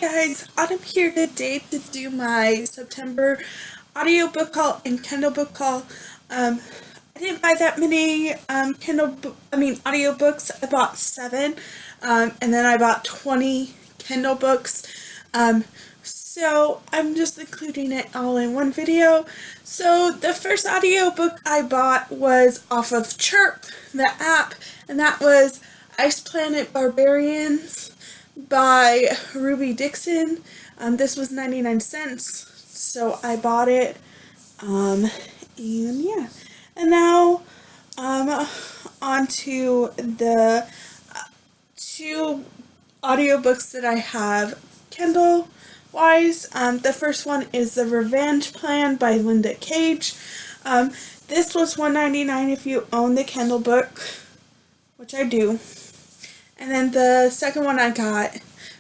guys, I'm here today to do my September audiobook haul and Kindle book haul. I didn't buy that many audiobooks. I bought 7, and then I bought 20 Kindle books. So I'm just including it all in one video. So the first audiobook I bought was off of Chirp, the app, and that was Ice Planet Barbarians by Ruby Dixon. This was 99 cents, so I bought it. And yeah. And now, on to the 2 audiobooks that I have Kindle wise. The first one is The Revenge Plan by Linda Cage. This was $1.99 if you own the Kindle book, which I do. And then the second one I got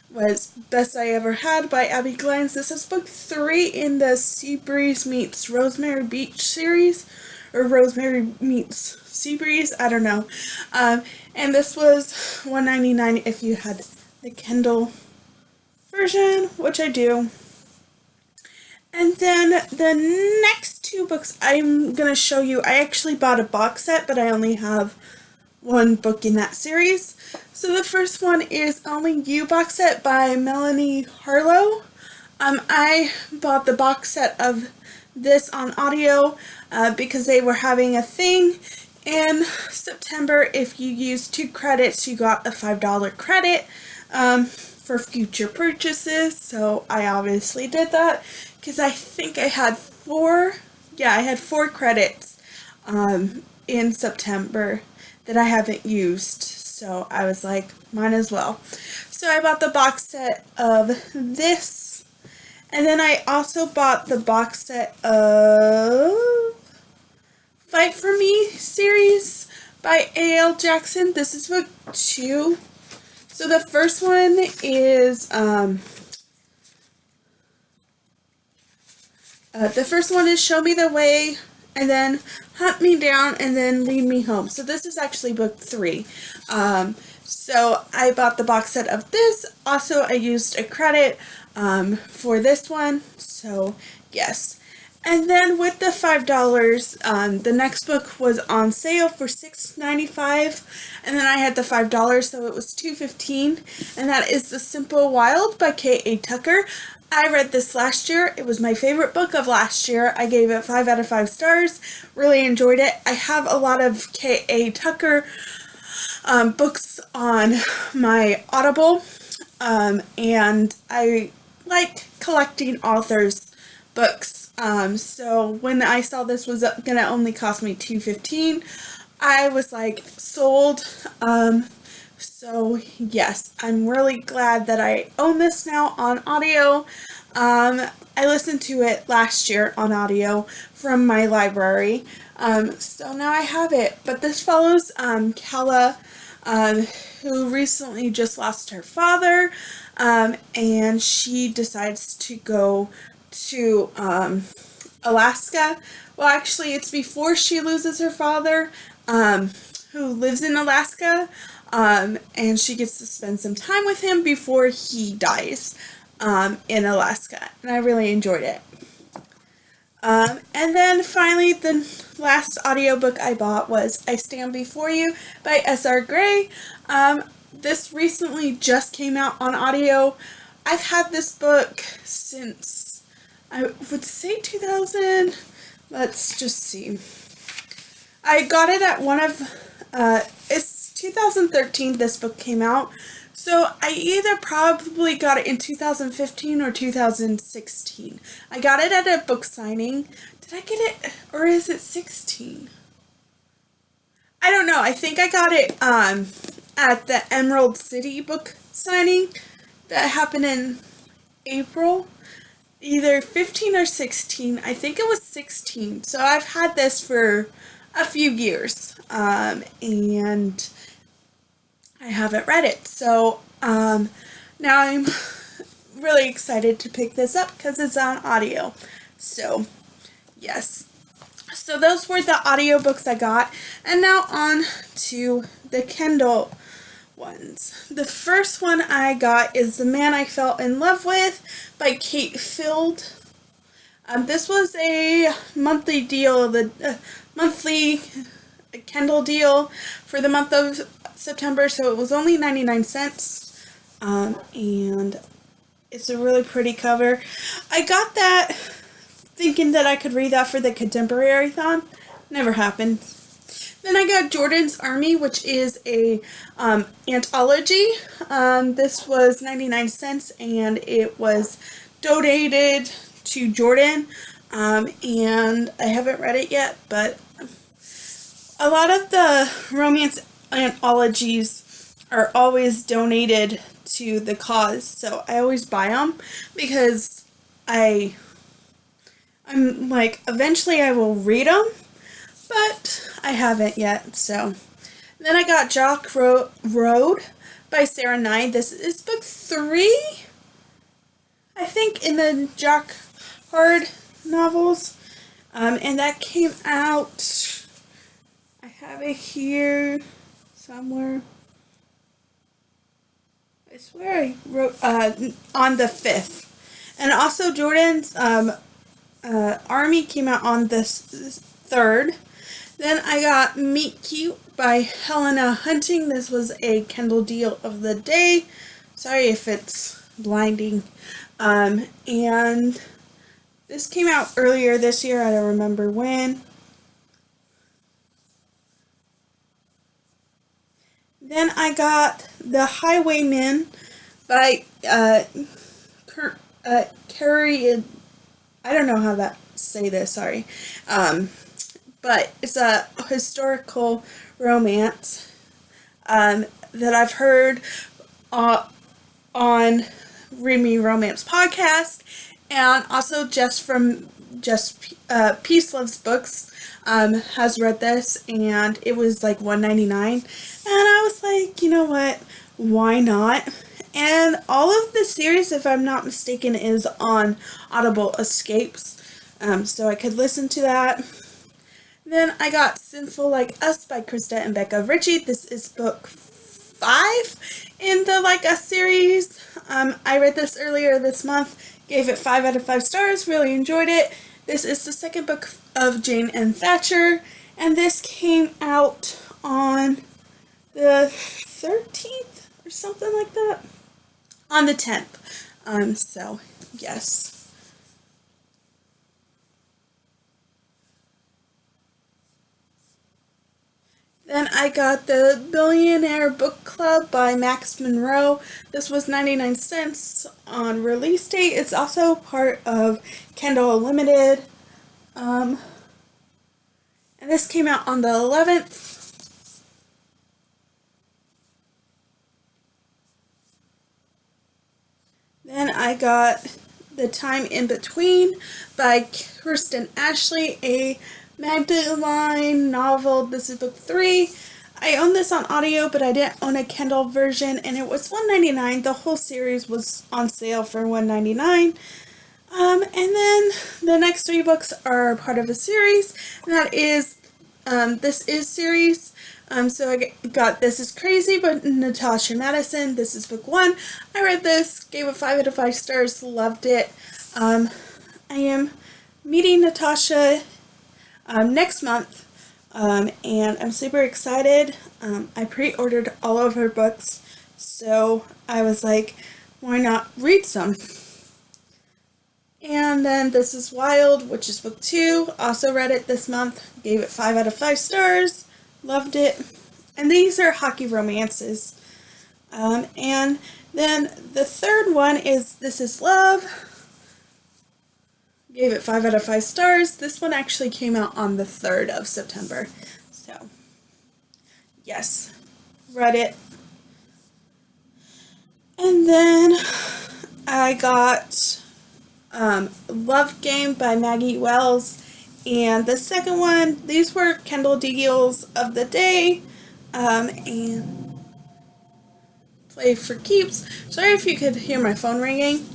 was Best I Ever Had by Abby Glines. This is book 3 in the Seabreeze meets Rosemary Beach series, or Rosemary meets Seabreeze, I don't know. And this was $1.99 if you had the Kindle version, which I do. And then the next 2 books I'm going to show you, I actually bought a box set, but I only have 1 book in that series. So the first one is Only You box set by Melanie Harlow. I bought the box set of this on audio because they were having a thing in September. If you used 2 credits, you got a $5 credit for future purchases. So I obviously did that because I think I had 4 credits in September that I haven't used, so I was like, might as well. So I bought the box set of this, and then I also bought the box set of Fight For Me series by A.L. Jackson. This is book 2. So the first one is Show Me the Way, and then Hunt Me Down, and then Lead Me Home. So this is actually book 3. So I bought the box set of this. Also, I used a credit for this one. So, yes. And then with the $5, the next book was on sale for $6.95. And then I had the $5, so it was $2.15. And that is The Simple Wild by K.A. Tucker. I read this last year. It was my favorite book of last year. I gave it 5 out of 5 stars. Really enjoyed it. I have a lot of K.A. Tucker books on my Audible, and I like collecting authors' books. So when I saw this was going to only cost me $2.15, I was like, sold. So yes, I'm really glad that I own this now on audio. I listened to it last year on audio from my library. So now I have it. But this follows Kala, who recently just lost her father, and she decides to go to Alaska. Well, actually, it's before she loses her father, who lives in Alaska. And she gets to spend some time with him before he dies in Alaska. And I really enjoyed it. And then finally, the last audiobook I bought was I Stand Before You by S.R. Gray. This recently just came out on audio. I've had this book since, I would say 2000. Let's just see. I got it at one of, it's 2013 this book came out, so I either probably got it in 2015 or 2016. I got it at a book signing. Did I get it, or is it 16? I don't know. I think I got it at the Emerald City book signing that happened in April. Either 15 or 16. I think it was 16. So I've had this for a few years, and I haven't read it. So now I'm really excited to pick this up because it's on audio. So yes. So those were the audiobooks I got. And now on to the Kindle ones. The first one I got is The Man I Fell in Love With by Kate Field. This was a monthly deal, the monthly Kindle deal for the month of September, so it was only 99 cents. And it's a really pretty cover. I got that thinking that I could read that for the Contemporary-thon. Never happened. Then I got Jordan's Army, which is a anthology. This was 99 cents, and it was donated to Jordan. And I haven't read it yet, but a lot of the romance anthologies are always donated to the cause, so I always buy them because I'm like, eventually I will read them, but I haven't yet. So then I got Jock Road by Sarah Nye. This is book 3, I think, in the Jock Hard novels, and that came out, I have it here somewhere. I swear I wrote on the 5th. And also Jordan's Army came out on the 3rd. Then I got Meet Cute by Helena Hunting. This was a Kindle deal of the day. Sorry if it's blinding. And this came out earlier this year. I don't remember when. Then I got The Highwayman by Carrie. I don't know how to say this, sorry. But it's a historical romance that I've heard on Read Me Romance podcast, and also Peace Loves Books has read this, and it was like $1.99, and I was like, you know what, why not? And all of the series, if I'm not mistaken, is on Audible Escapes, so I could listen to that. Then I got Sinful Like Us by Krista and Becca Ritchie. This is book 5 in the Like Us series. I read this earlier this month, gave it 5 out of 5 stars, really enjoyed it. This is the second book of Jane and Thatcher, and this came out on the 13th or something like that. On the 10th. So, yes. Then I got The Billionaire Book Club by Max Monroe. This was 99 cents on release date. It's also part of Kindle Unlimited. And this came out on the 11th. Then I got The Time in Between by Kirsten Ashley, a Magdalene novel. This is book 3. I own this on audio, but I didn't own a Kindle version, and it was $1.99. The whole series was on sale for $1.99. And then the next 3 books are part of a series, and that is This Is series. So I got This Is Crazy by Natasha Madison. This is book 1. I read this, gave it 5 out of 5 stars, loved it. I am meeting Natasha next month, and I'm super excited. I pre-ordered all of her books, so I was like, why not read some? And then This Is Wild, which is book 2, also read it this month, gave it 5 out of 5 stars, loved it. And these are hockey romances. And then the third one is This Is Love. Gave it 5 out of 5 stars. This one actually came out on the 3rd of September. So, yes, read it. And then I got Love Game by Maggie Wells. And the second one, these were Kindle deals of the day. And play for keeps. Sorry if you could hear my phone ringing.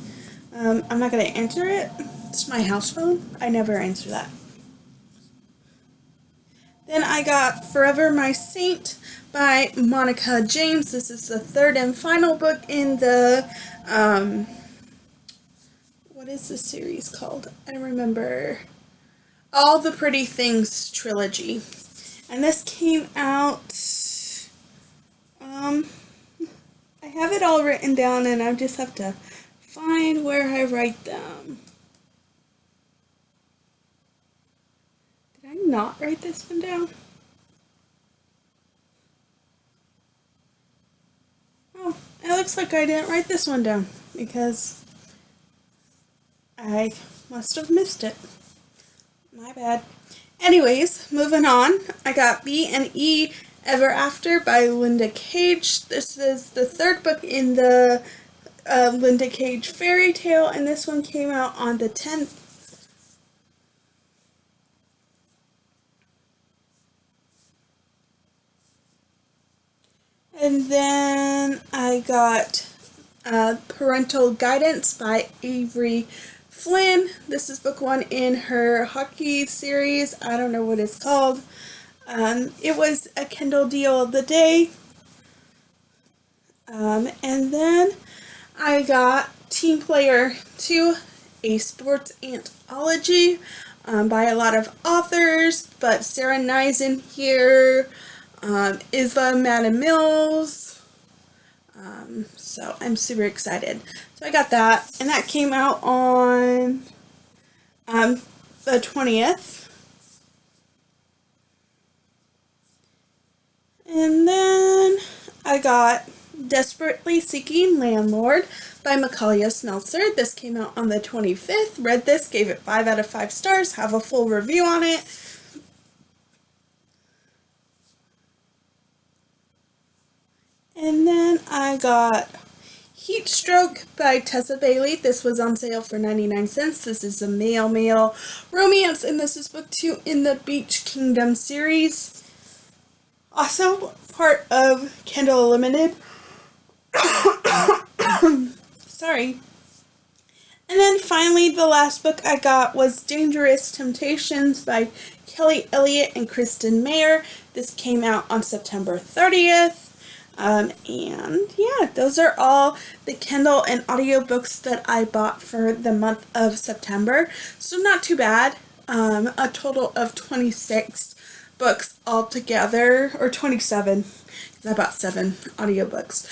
I'm not going to answer it. It's my house phone. I never answer that. Then I got Forever My Saint by Monica James. This is the third and final book in the, what is the series called? I don't remember. All the Pretty Things trilogy. And this came out, I have it all written down and I just have to find where I write them. Did I not write this one down? Oh, it looks like I didn't write this one down because I must have missed it. My bad. Anyways, moving on. I got B and E Ever After by Linda Cage. This is the third book in the Linda Cage fairy tale, and this one came out on the 10th. And then I got Parental Guidance by Avery Flynn. This is book one in her hockey series. I don't know what it's called. It was a Kindle deal of the day. And then I got Team Player 2, a sports anthology by a lot of authors, but Sarah Nizen here, Isla Madam Mills. So I'm super excited. So I got that, and that came out on the 20th. And then I got Desperately Seeking Landlord by Macaulay Smeltzer. This came out on the 25th. Read this, gave it 5 out of 5 stars. Have a full review on it. And then I got Heat Stroke by Tessa Bailey. This was on sale for 99 cents. This is a male romance, and this is book 2 in the Beach Kingdom series. Also part of Kindle Limited. Sorry. And then finally, the last book I got was Dangerous Temptations by Kelly Elliott and Kristen Mayer. This came out on September 30th. And yeah, those are all the Kindle and audiobooks that I bought for the month of September. So not too bad. A total of 26 books altogether, or 27, because I bought 7 audiobooks.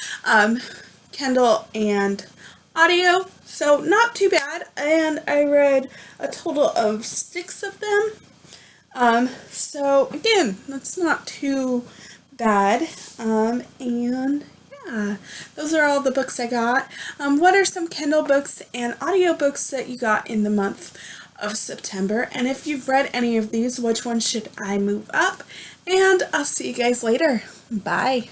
Kindle and audio, so not too bad, and I read a total of 6 of them. So again, that's not too bad. And yeah, those are all the books I got. What are some Kindle books and audiobooks that you got in the month of September? And if you've read any of these, which one should I move up? And I'll see you guys later. Bye.